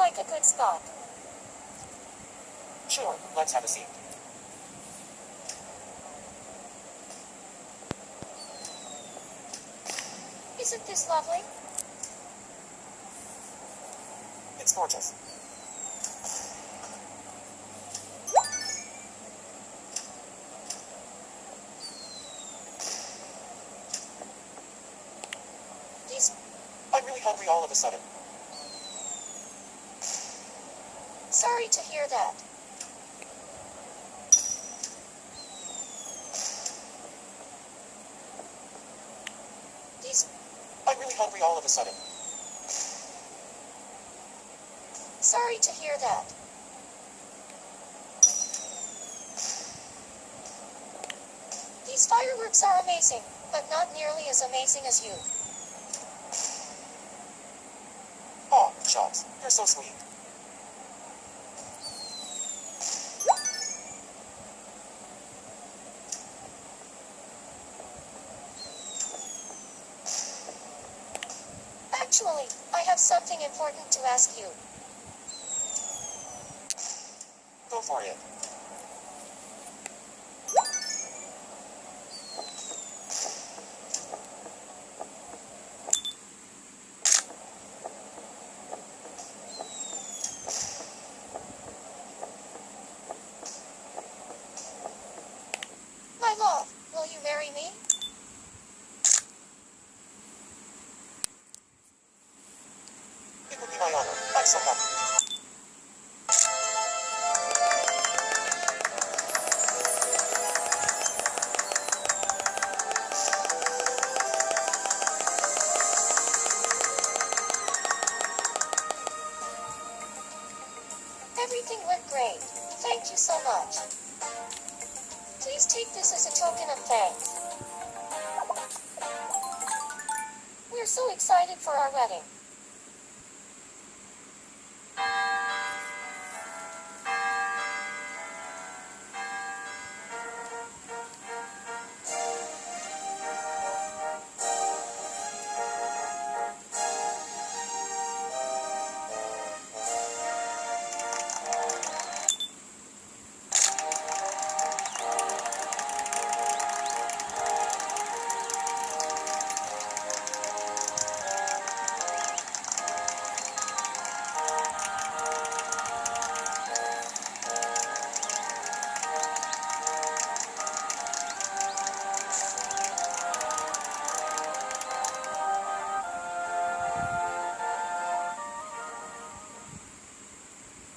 like a good spot. Sure, let's have a seat. Isn't this lovely? It's gorgeous. These... I'm really hungry all of a sudden. Sorry to hear that. These... I'm really hungry all of a sudden. Sorry to hear that. These fireworks are amazing, but not nearly as amazing as you. Aw, shucks, you're so sweet. Actually, I have something important to ask you. Go for it. My love, will you marry me? It would be my honor. I'm so happy. Everything went great. Thank you so much. Please take this as a token of thanks. We're so excited for our wedding.